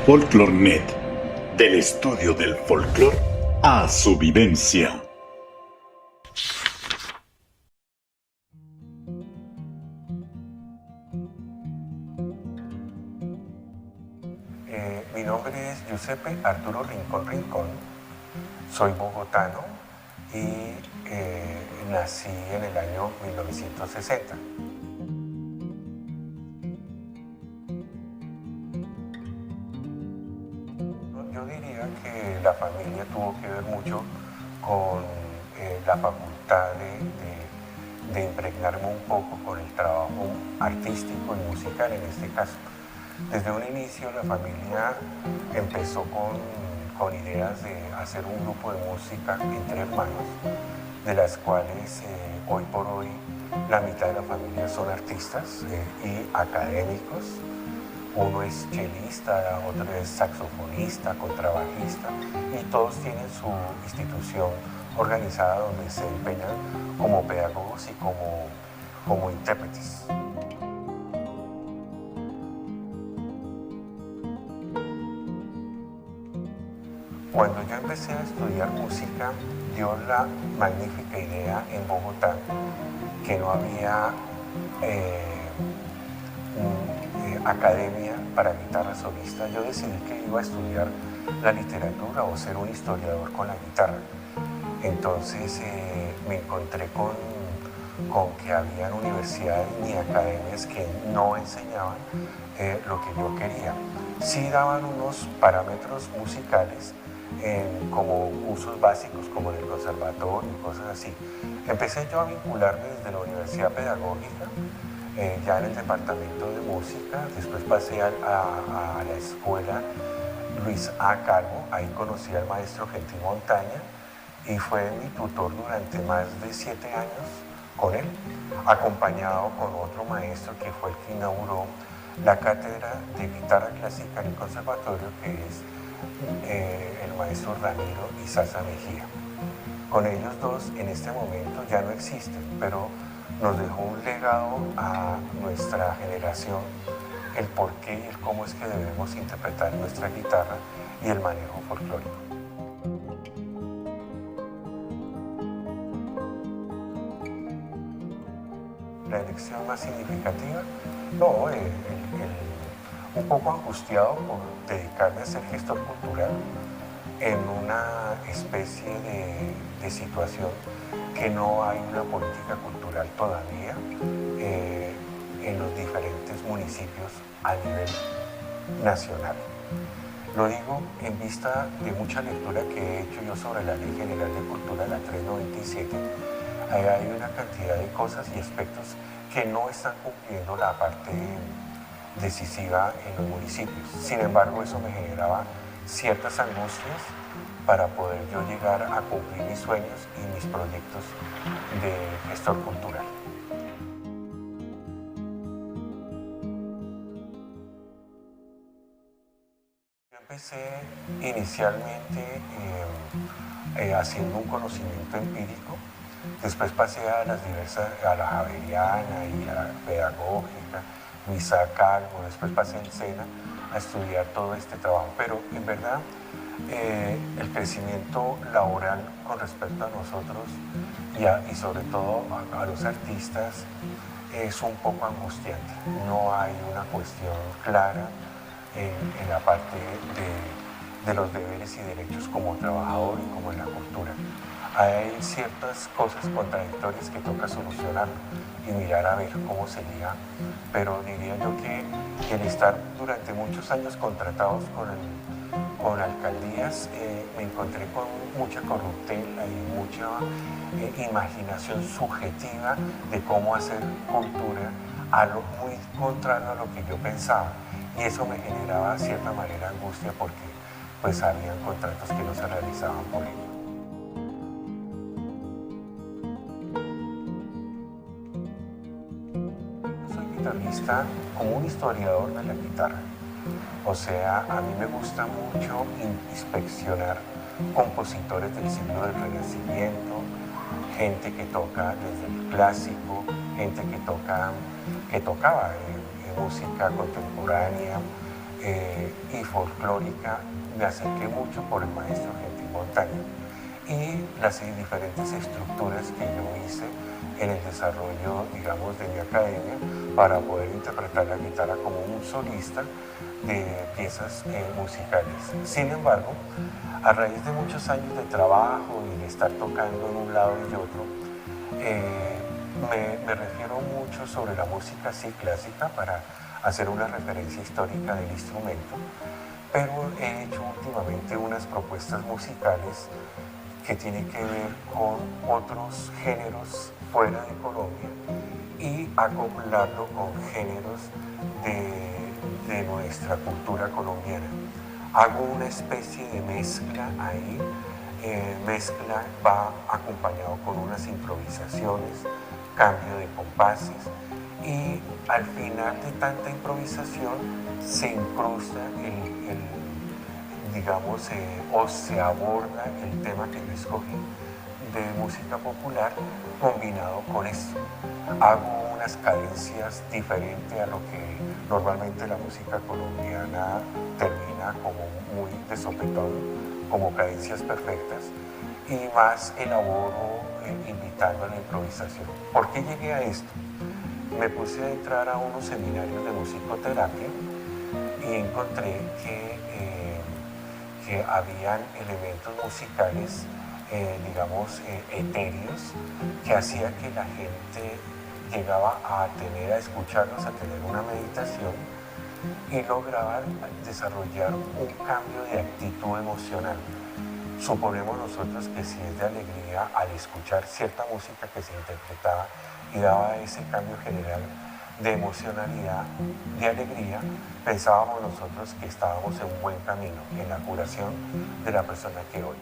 Folklornet, del estudio del folclor a su vivencia. Mi nombre es Giuseppe Arturo Rincón Rincón, soy bogotano y nací en el año 1960. Yo diría que la familia tuvo que ver mucho con la facultad de impregnarme un poco con el trabajo artístico y musical en este caso. Desde un inicio la familia empezó con ideas de hacer un grupo de música entre hermanos, de las cuales hoy por hoy la mitad de la familia son artistas y académicos. Uno es chelista, otro es saxofonista, contrabajista, y todos tienen su institución organizada donde se empeñan como pedagogos y como intérpretes. Cuando yo empecé a estudiar música, dio la magnífica idea en Bogotá que no había academia para guitarra solista. Yo decidí que iba a estudiar la literatura o ser un historiador con la guitarra. Entonces me encontré con que habían universidades ni academias que no enseñaban lo que yo quería. Sí daban unos parámetros musicales como cursos básicos, como en el conservatorio y cosas así. Empecé yo a vincularme desde la Universidad Pedagógica, ya en el departamento de música. Después pasé a la escuela Luis A. Calvo, ahí conocí al maestro Gentil Montaña y fue mi tutor durante más de 7 años con él, acompañado con otro maestro que fue el que inauguró la cátedra de guitarra clásica en el conservatorio, que es el maestro Ramiro Izaza Mejía. Con ellos dos en este momento ya no existen, pero nos dejó un legado a nuestra generación, el por qué y el cómo es que debemos interpretar nuestra guitarra y el manejo folclórico. La elección más significativa, no, un poco angustiado por dedicarme a ser gestor cultural en una especie de situación que no hay una política cultural todavía en los diferentes municipios a nivel nacional. Lo digo en vista de mucha lectura que he hecho yo sobre la Ley General de Cultura, la 397. Hay una cantidad de cosas y aspectos que no están cumpliendo la parte decisiva en los municipios. Sin embargo, eso me generaba ciertas angustias para poder yo llegar a cumplir mis sueños y mis proyectos de gestor cultural. Yo empecé inicialmente haciendo un conocimiento empírico. Después pasé a la Javeriana y a la Pedagógica, Luisa Calvo. Después pasé en Sena a estudiar todo este trabajo. Pero en verdad el crecimiento laboral con respecto a nosotros y sobre todo a los artistas es un poco angustiante. No hay una cuestión clara en la parte de los deberes y derechos como trabajador y como en la cultura. Hay ciertas cosas contradictorias que toca solucionar y mirar a ver cómo se liga, pero diría yo que el estar durante muchos años contratados con alcaldías, me encontré con mucha corruptela y mucha imaginación subjetiva de cómo hacer cultura, muy contrario a lo que yo pensaba, y eso me generaba de cierta manera angustia porque pues habían contratos que no se realizaban por ello. Guitarrista como un historiador de la guitarra. O sea, a mí me gusta mucho inspeccionar compositores del siglo del Renacimiento, gente que toca desde el clásico, gente que tocaba música contemporánea, y folclórica me acerqué mucho por el maestro Gentil Montaño y las diferentes estructuras que yo hice en el desarrollo, digamos, de mi academia para poder interpretar la guitarra como un solista de piezas musicales. Sin embargo, a raíz de muchos años de trabajo y de estar tocando en un lado y otro, me refiero mucho sobre la música así clásica para hacer una referencia histórica del instrumento, pero he hecho últimamente unas propuestas musicales que tienen que ver con otros géneros fuera de Colombia y acoplarlo con géneros de nuestra cultura colombiana. Hago una especie de mezcla ahí, mezcla va acompañado con unas improvisaciones, cambio de compases y al final de tanta improvisación se incrusta digamos, o se aborda el tema que yo escogí de música popular combinado con esto. Hago unas cadencias diferentes a lo que normalmente la música colombiana termina como muy de sopetón, como cadencias perfectas, y más elaboro invitando a la improvisación. ¿Por qué llegué a esto? Me puse a entrar a unos seminarios de musicoterapia y encontré que habían elementos musicales, digamos, etéreos, que hacía que la gente llegaba a escucharlos, a tener una meditación y lograba desarrollar un cambio de actitud emocional. Suponemos nosotros que si es de alegría, al escuchar cierta música que se interpretaba y daba ese cambio general de emocionalidad, de alegría, pensábamos nosotros que estábamos en un buen camino, en la curación de la persona que oye.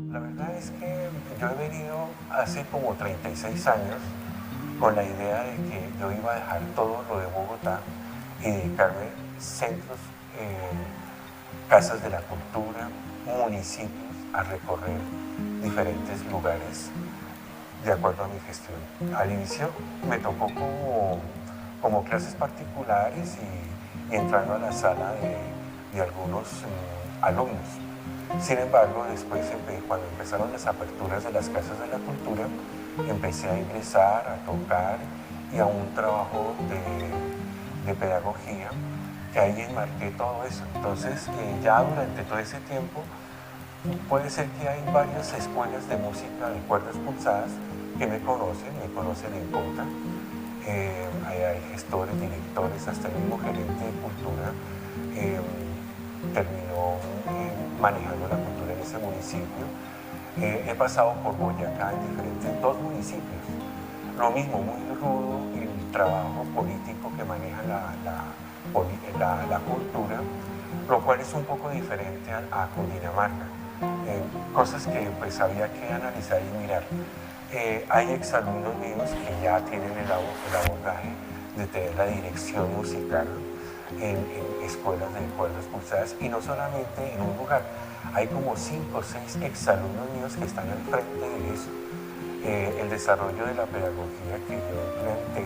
La verdad es que yo he venido hace como 36 años con la idea de que yo iba a dejar todo lo de Bogotá y dedicarme a centros, casas de la cultura, municipios, a recorrer diferentes lugares de acuerdo a mi gestión. Al inicio me tocó como clases particulares y entrando a la sala de algunos alumnos. Sin embargo, después, cuando empezaron las aperturas de las casas de la cultura, empecé a ingresar, a tocar y a un trabajo de pedagogía, que ahí enmarqué todo eso. Entonces, ya durante todo ese tiempo, puede ser que hay varias escuelas de música de cuerdas pulsadas que me conocen en Cota. Hay gestores, directores, hasta el mismo gerente de cultura terminó manejando la cultura en ese municipio. He pasado por Boyacá en diferentes dos municipios. Lo mismo, muy rudo el trabajo político que maneja la cultura, lo cual es un poco diferente a Cundinamarca. Cosas que pues había que analizar y mirar. Hay exalumnos míos que ya tienen el abordaje de tener la dirección musical en escuelas de cuerdas pulsadas y no solamente en un lugar. Hay como 5 o 6 exalumnos míos que están al frente de eso. El desarrollo de la pedagogía que yo implementé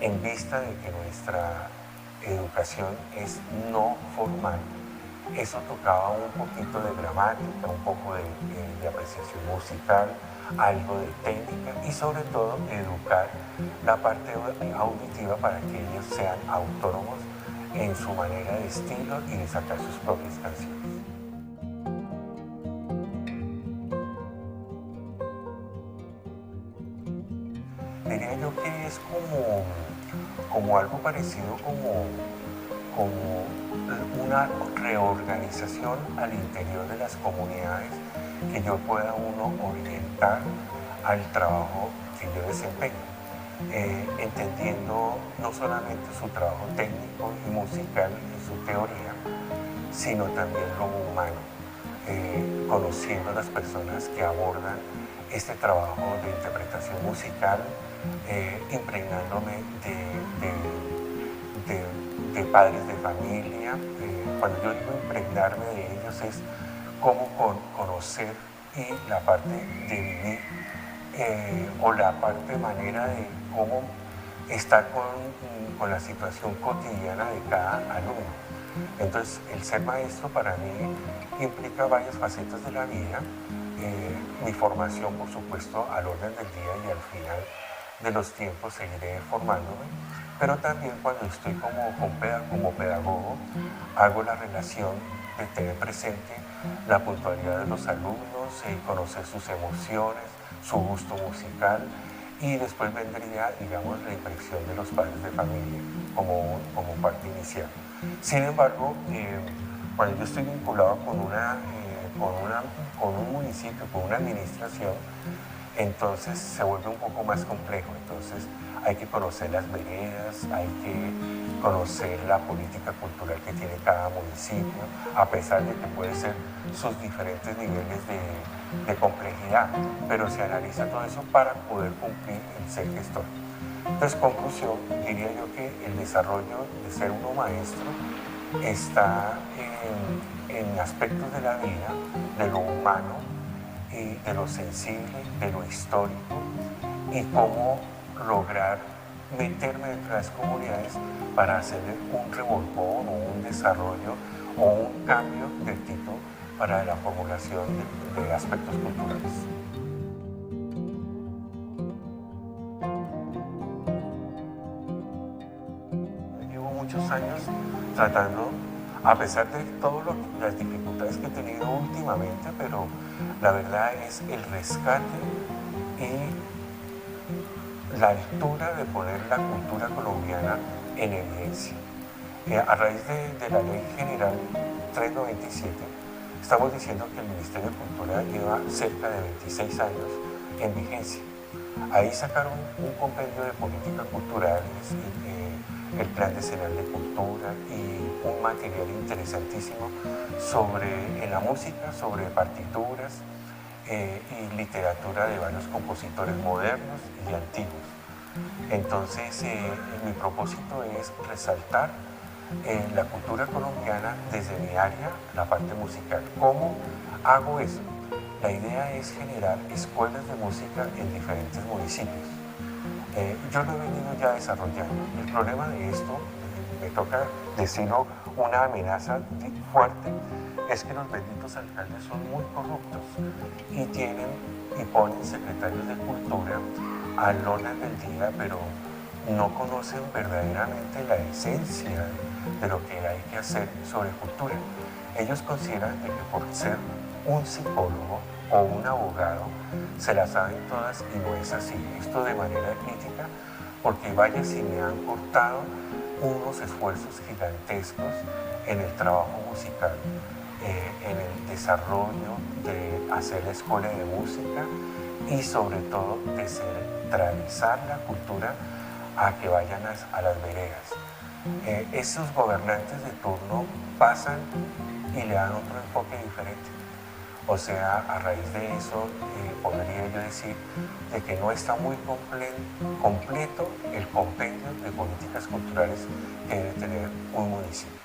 en vista de que nuestra educación es no formal. Eso tocaba un poquito de gramática, un poco de apreciación musical, algo de técnica y sobre todo educar la parte auditiva para que ellos sean autónomos en su manera de estilo y de sacar sus propias canciones. Diría yo que es como algo parecido como una reorganización al interior de las comunidades que yo pueda uno orientar al trabajo que yo desempeño, entendiendo no solamente su trabajo técnico y musical y su teoría, sino también lo humano, conociendo a las personas que abordan este trabajo de interpretación musical, impregnándome de padres de familia. Cuando yo digo impregnarme de ellos es cómo conocer y la parte de vivir o la parte de manera de cómo estar con la situación cotidiana de cada alumno. Entonces, el ser maestro para mí implica varias facetas de la vida. Mi formación, por supuesto, al orden del día y al final de los tiempos seguiré formándome, pero también cuando estoy como pedagogo hago la relación de tener presente la puntualidad de los alumnos, conocer sus emociones, su gusto musical y después vendría, digamos, la impresión de los padres de familia como parte inicial. Sin embargo, cuando yo estoy vinculado con un municipio, con una administración, entonces se vuelve un poco más complejo. Entonces hay que conocer las veredas, hay que conocer la política cultural que tiene cada municipio, a pesar de que puede ser sus diferentes niveles de complejidad, pero se analiza todo eso para poder cumplir el ser gestor. Entonces, conclusión, diría yo que el desarrollo de ser uno maestro está en aspectos de la vida, de lo humano, de lo sensible, de lo histórico y cómo lograr meterme dentro de las comunidades para hacer un revolcón o un desarrollo o un cambio de tipo para la formulación de aspectos culturales. Llevo muchos años tratando, a pesar de todas las dificultades que he tenido últimamente, pero la verdad es el rescate y la altura de poner la cultura colombiana en evidencia. A raíz de la Ley General 397, estamos diciendo que el Ministerio de Cultura lleva cerca de 26 años en vigencia. Ahí sacaron un compendio de políticas culturales, el Plan Decenal de Cultura y un material interesantísimo en la música, sobre partituras y literatura de varios compositores modernos y antiguos. Entonces, mi propósito es resaltar la cultura colombiana desde mi área, la parte musical. ¿Cómo hago eso? La idea es generar escuelas de música en diferentes municipios. Yo lo he venido ya desarrollando. El problema de esto, me toca decirlo, una amenaza fuerte, es que los benditos alcaldes son muy corruptos y ponen secretarios de cultura al orden del día, pero no conocen verdaderamente la esencia de lo que hay que hacer sobre cultura. Ellos consideran que por ser un psicólogo o un abogado se la saben todas y no es así. Esto de manera crítica, porque vaya si me han cortado unos esfuerzos gigantescos en el trabajo musical, en el desarrollo de hacer la escuela de música y sobre todo de centralizar la cultura a que vayan a las veredas. Esos gobernantes de turno pasan y le dan otro enfoque diferente. O sea, a raíz de eso podría yo decir de que no está muy completo el compendio de políticas culturales que debe tener un municipio.